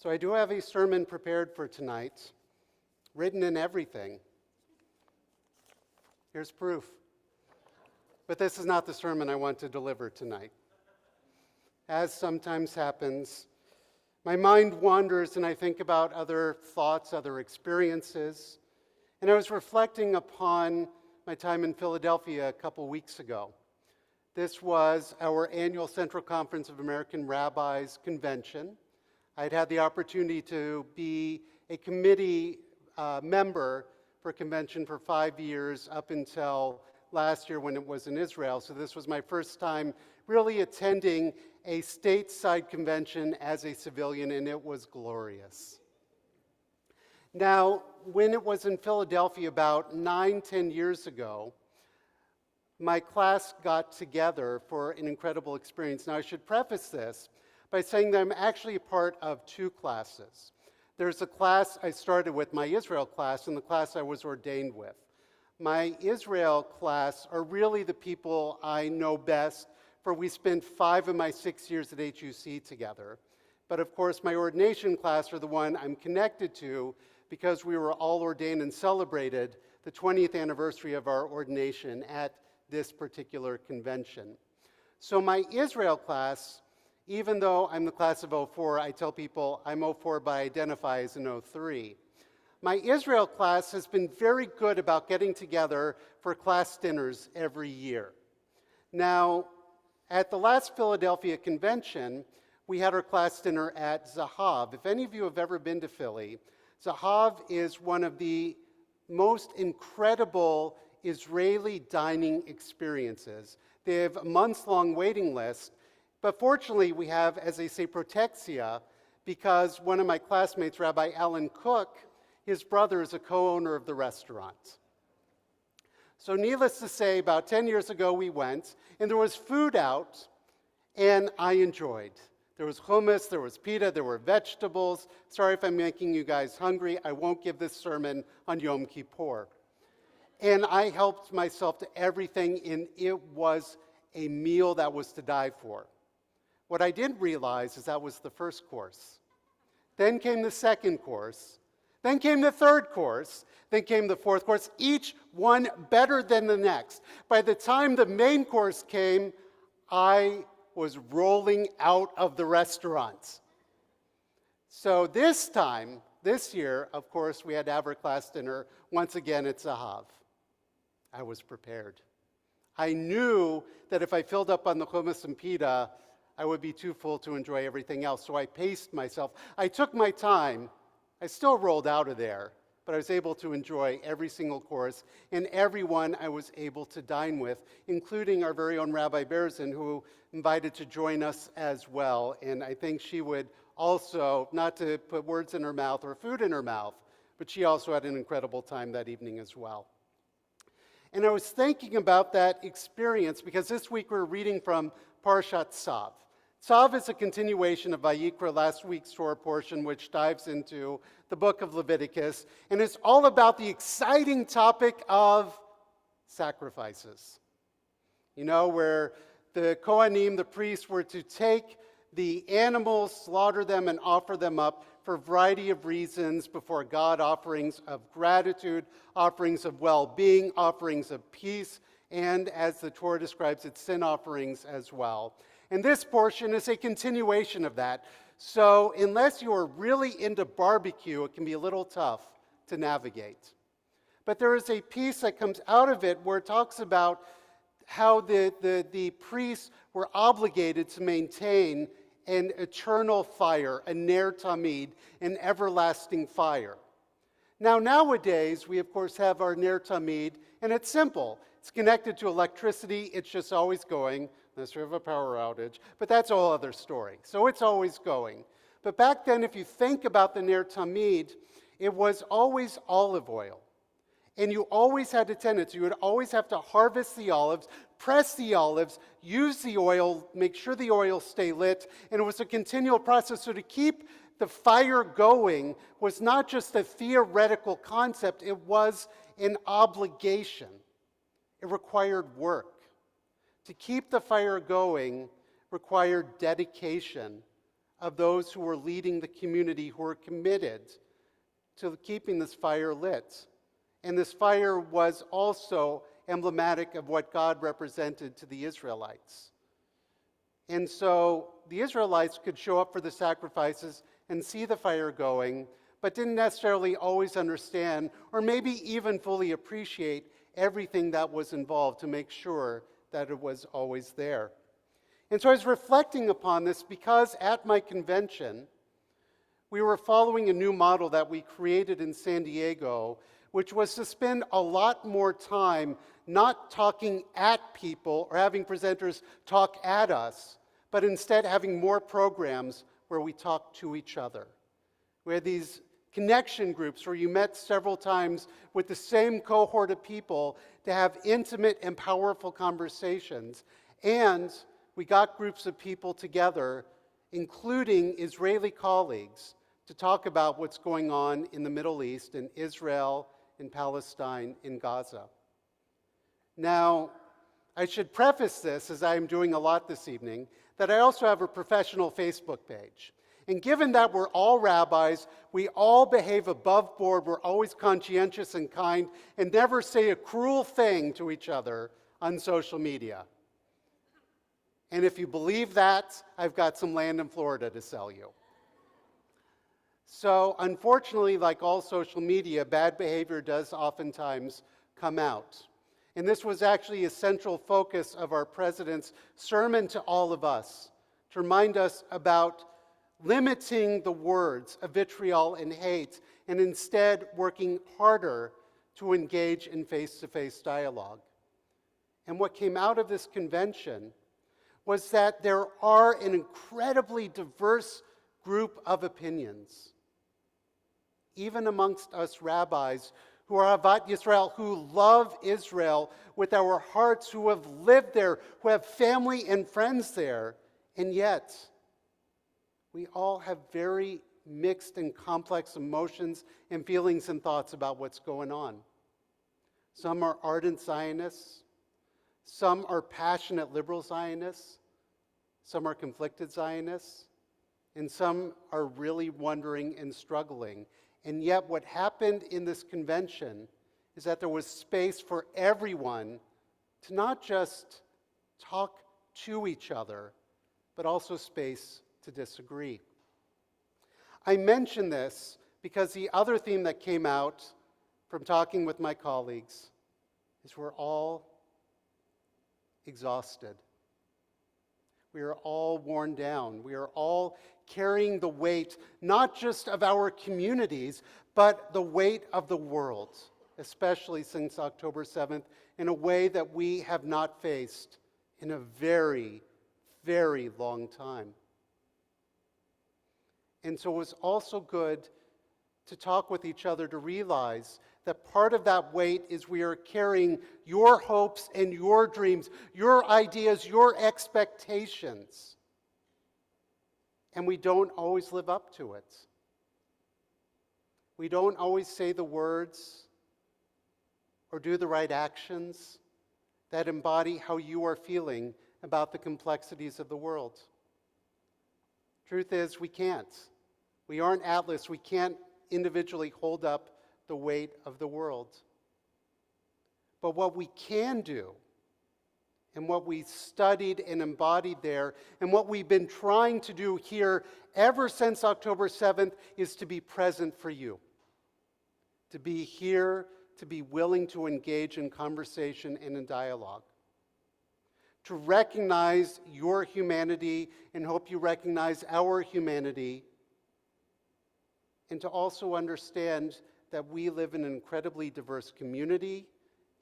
So I do have a sermon prepared for tonight, written in everything. Here's proof. But this is not the sermon I want to deliver tonight. As sometimes happens, my mind wanders and I think about other thoughts, other experiences. And I was reflecting upon my time in Philadelphia a couple weeks ago. This was our annual Central Conference of American Rabbis convention. I'd had the opportunity to be a committee member for a convention for 5 years up until last year when it was in Israel. So this was my first time really attending a stateside convention as a civilian, and it was glorious. Now, when it was in Philadelphia about 9-10 years ago, my class got together for an incredible experience. Now, I should preface this by saying that I'm actually a part of two classes. There's a class I started with, my Israel class, and the class I was ordained with. My Israel class are really the people I know best, for we spent 5 of my 6 years at HUC together. But of course, my ordination class are the one I'm connected to because we were all ordained and celebrated the 20th anniversary of our ordination at this particular convention. So my Israel class, even though I'm the class of 04, I tell people I'm 04 but I identify as an 03. My Israel class has been very good about getting together for class dinners every year. Now, at the last Philadelphia convention, we had our class dinner at Zahav. If any of you have ever been to Philly, Zahav is one of the most incredible Israeli dining experiences. They have a months-long waiting list, but fortunately we have, as they say, protexia, because one of my classmates, Rabbi Alan Cook, his brother is a co-owner of the restaurant. So needless to say, about 10 years ago we went, and there was food out, and I enjoyed. There was hummus, there was pita, there were vegetables. Sorry if I'm making you guys hungry. I won't give this sermon on Yom Kippur. And I helped myself to everything, and it was a meal that was to die for. What I didn't realize is that was the first course. Then came the second course. Then came the third course. Then came the fourth course, each one better than the next. By the time the main course came, I was rolling out of the restaurant. So this year, of course, we had to have our class dinner once again at Zahav. I was prepared. I knew that if I filled up on the hummus and pita, I would be too full to enjoy everything else. So I paced myself. I took my time. I still rolled out of there, but I was able to enjoy every single course and everyone I was able to dine with, including our very own Rabbi Berzin, who invited to join us as well. And I think she would also, not to put words in her mouth or food in her mouth, but she also had an incredible time that evening as well. And I was thinking about that experience because this week we're reading from Parshat Tzav. Tzav is a continuation of Vayikra, last week's Torah portion, which dives into the book of Leviticus, and it's all about the exciting topic of sacrifices. You know, where the Kohanim, the priests, were to take the animals, slaughter them, and offer them up for a variety of reasons before God, offerings of gratitude, offerings of well-being, offerings of peace, and as the Torah describes it, sin offerings as well. And this portion is a continuation of that. So unless you are really into barbecue, it can be a little tough to navigate. But there is a piece that comes out of it where it talks about how the priests were obligated to maintain an eternal fire, a ner tamid, an everlasting fire. Now, nowadays, we of course have our ner tamid, and it's simple. It's connected to electricity. It's just always going, unless you have a power outage. But that's a whole other story. So it's always going. But back then, if you think about the ner tamid, it was always olive oil. And you always had a tendency, you would always have to harvest the olives, press the olives, use the oil, make sure the oil stay lit, and it was a continual process. So to keep the fire going was not just a theoretical concept, it was an obligation. It required work. To keep the fire going required dedication of those who were leading the community who were committed to keeping this fire lit. And this fire was also emblematic of what God represented to the Israelites. And so the Israelites could show up for the sacrifices and see the fire going, but didn't necessarily always understand or maybe even fully appreciate everything that was involved to make sure that it was always there. And so I was reflecting upon this because at my convention, we were following a new model that we created in San Diego, which was to spend a lot more time not talking at people or having presenters talk at us, but instead having more programs where we talk to each other. We had these connection groups where you met several times with the same cohort of people to have intimate and powerful conversations. And we got groups of people together, including Israeli colleagues, to talk about what's going on in the Middle East, in Israel, in Palestine, in Gaza. Now, I should preface this, as I am doing a lot this evening, that I also have a professional Facebook page. And given that we're all rabbis, we all behave above board, we're always conscientious and kind, and never say a cruel thing to each other on social media. And if you believe that, I've got some land in Florida to sell you. So unfortunately, like all social media, bad behavior does oftentimes come out. And this was actually a central focus of our president's sermon to all of us, to remind us about limiting the words of vitriol and hate, and instead working harder to engage in face-to-face dialogue. And what came out of this convention was that there are an incredibly diverse group of opinions, even amongst us rabbis who are Ahavat Yisrael, who love Israel with our hearts, who have lived there, who have family and friends there, and yet we all have very mixed and complex emotions and feelings and thoughts about what's going on. Some are ardent Zionists, some are passionate liberal Zionists, some are conflicted Zionists, and some are really wondering and struggling. And yet what happened in this convention is that there was space for everyone to not just talk to each other, but also space to disagree. I mention this because the other theme that came out from talking with my colleagues is we're all exhausted. We are all worn down. We are all carrying the weight, not just of our communities, but the weight of the world, especially since October 7th, in a way that we have not faced in a very, very long time. And so it was also good to talk with each other to realize that part of that weight is we are carrying your hopes and your dreams, your ideas, your expectations. And we don't always live up to it. We don't always say the words or do the right actions that embody how you are feeling about the complexities of the world. Truth is, we can't. We aren't Atlas. We can't individually hold up the weight of the world. But what we can do, and what we studied and embodied there, and what we've been trying to do here ever since October 7th, is to be present for you. To be here, to be willing to engage in conversation and in dialogue. To recognize your humanity and hope you recognize our humanity. And to also understand that we live in an incredibly diverse community,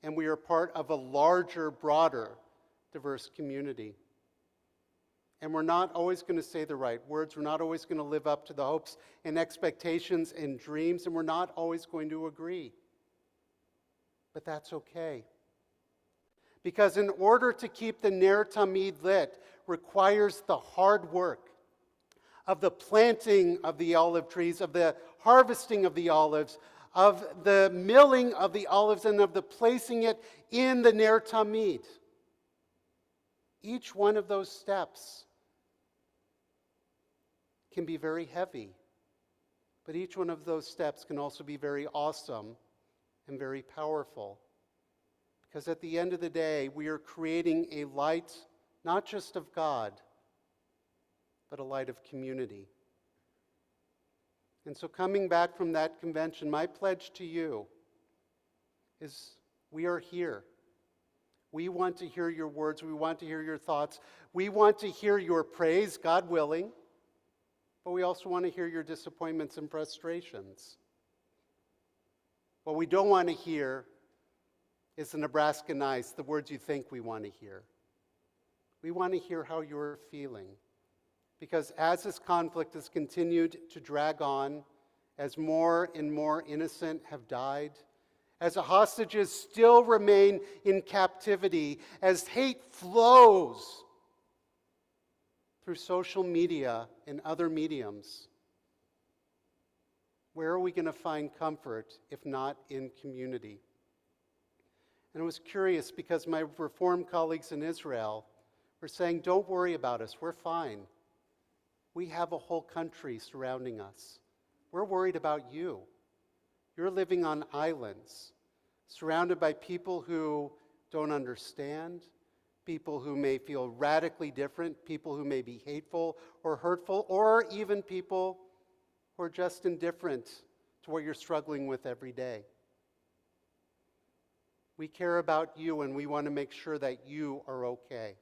and we are part of a larger, broader, diverse community. And we're not always going to say the right words. We're not always going to live up to the hopes and expectations and dreams, and we're not always going to agree. But that's okay. Because in order to keep the Ner Tamid lit requires the hard work of the planting of the olive trees, of the harvesting of the olives, of the milling of the olives, and of the placing it in the Ner Tamid. Each one of those steps can be very heavy. But each one of those steps can also be very awesome and very powerful. Because at the end of the day, we are creating a light, not just of God, but a light of community. And so coming back from that convention, my pledge to you is we are here. We want to hear your words. We want to hear your thoughts. We want to hear your praise, God willing. But we also want to hear your disappointments and frustrations. What we don't want to hear is the Nebraska nice, the words you think we want to hear. We want to hear how you're feeling. Because as this conflict has continued to drag on, as more and more innocent have died, as the hostages still remain in captivity, as hate flows through social media and other mediums, where are we going to find comfort if not in community? And I was curious because my Reformed colleagues in Israel were saying, don't worry about us, we're fine. We have a whole country surrounding us. We're worried about you. You're living on islands, surrounded by people who don't understand, people who may feel radically different, people who may be hateful or hurtful, or even people who are just indifferent to what you're struggling with every day. We care about you, and we want to make sure that you are okay.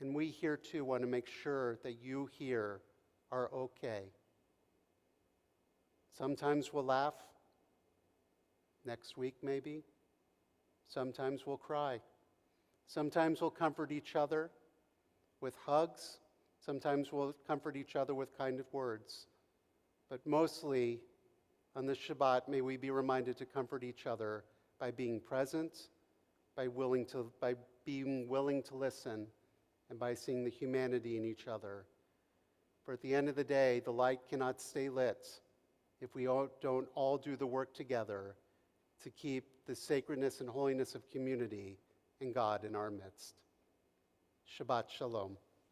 And we here too want to make sure that you here are okay. Sometimes we'll laugh. Next week maybe. Sometimes we'll cry. Sometimes we'll comfort each other with hugs. Sometimes we'll comfort each other with kind of words. But mostly on this Shabbat, may we be reminded to comfort each other by being present, by being willing to listen, and by seeing the humanity in each other. For at the end of the day, the light cannot stay lit if we don't all do the work together to keep the sacredness and holiness of community and God in our midst. Shabbat Shalom.